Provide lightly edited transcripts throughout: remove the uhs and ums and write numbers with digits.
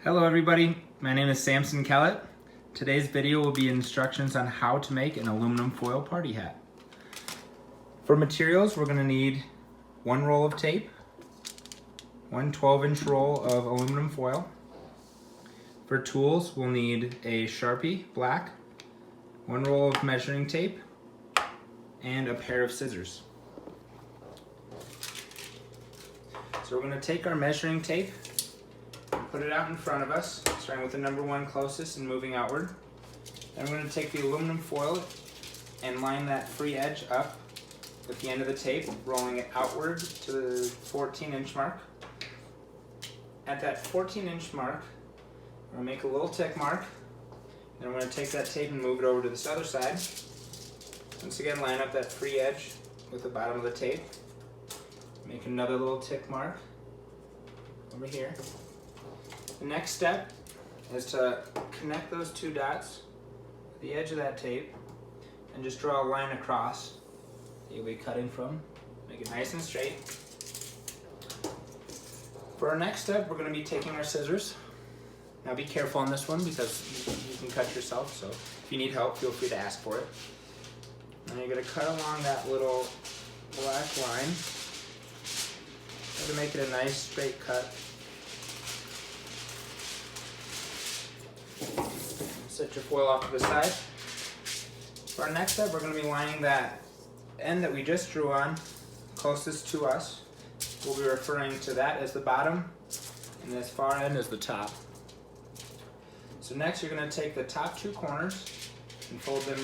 Hello everybody, my name is Samson Kellett. Today's video will be instructions on how to make an aluminum foil party hat. For materials, we're going to need one roll of tape, one 12-inch roll of aluminum foil. For tools, we'll need a Sharpie black, one roll of measuring tape, and a pair of scissors. So we're going to take our measuring tape, put it out in front of us, starting with the number one closest and moving outward. Then we're going to take the aluminum foil and line that free edge up with the end of the tape, rolling it outward to the 14-inch mark. At that 14-inch mark, we're going to make a little tick mark. Then we're going to take that tape and move it over to this other side. Once again, line up that free edge with the bottom of the tape. Make another little tick mark over here. The next step is to connect those two dots with the edge of that tape and just draw a line across that you'll be cutting from. Make it nice and straight. For our next step, we're going to be taking our scissors. Now be careful on this one because you can cut yourself, so if you need help, feel free to ask for it. And you're going to cut along that little black line. Try to make it a nice straight cut. Set your foil off to the side. For our next step, we're going to be lining that end that we just drew on closest to us. We'll be referring to that as the bottom and this far end as the top. So next you're going to take the top two corners and fold them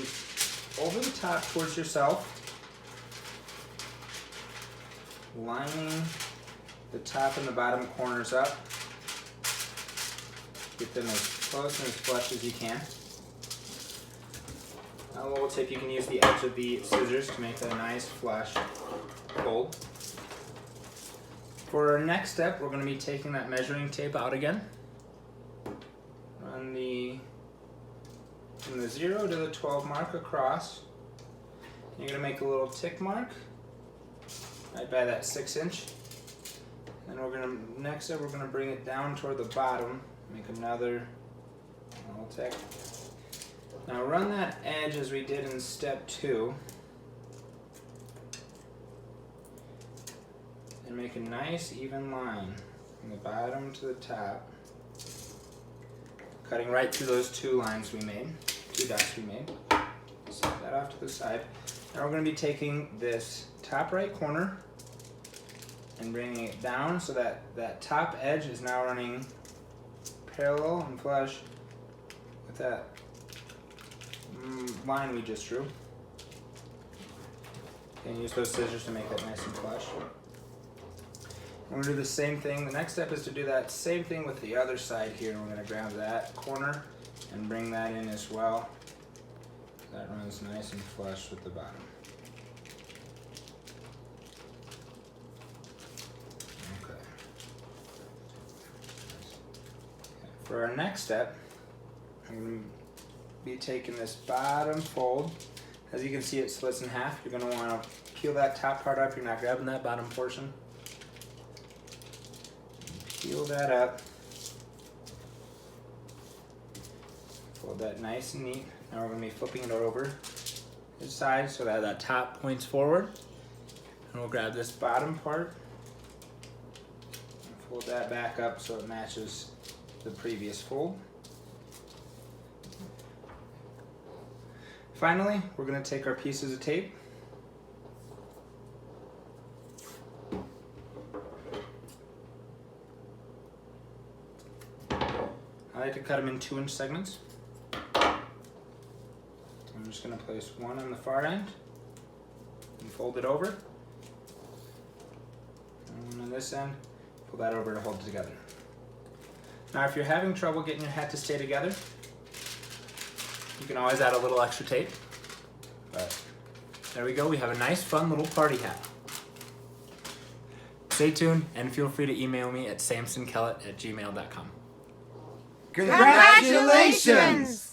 over the top towards yourself, lining the top and the bottom corners up. Get them as close and as flush as you can. Now a little tip, you can use the edge of the scissors to make that a nice flush fold. For our next step, we're going to be taking that measuring tape out again. Run from the 0 to the 12 mark across. You're going to make a little tick mark right by that 6-inch. Then next step, we're going to bring it down toward the bottom. Make another little tick. Now run that edge as we did in step 2. And make a nice even line from the bottom to the top. Cutting right through those two lines we made, two dots we made. Set that off to the side. Now we're going to be taking this top right corner and bringing it down so that that top edge is now running parallel and flush with that line we just drew. And use those scissors to make that nice and flush. We're going to do the same thing. The next step is to do that same thing with the other side here. We're going to grab that corner and bring that in as well. That runs nice and flush with the bottom. Okay. For our next step, I'm going to be taking this bottom fold. As you can see, it splits in half. You're going to want to peel that top part up. You're not grabbing that bottom portion. Peel that up. Fold that nice and neat. Now we're going to be flipping it over this side so that that top points forward. And we'll grab this bottom part and fold that back up so it matches the previous fold. Finally, we're going to take our pieces of tape. I like to cut them in 2-inch segments. I'm just going to place one on the far end and fold it over. And on this end, pull that over to hold it together. Now if you're having trouble getting your hat to stay together, you can always add a little extra tape. But there we go, we have a nice fun little party hat. Stay tuned and feel free to email me at samsonkellett@gmail.com. Congratulations!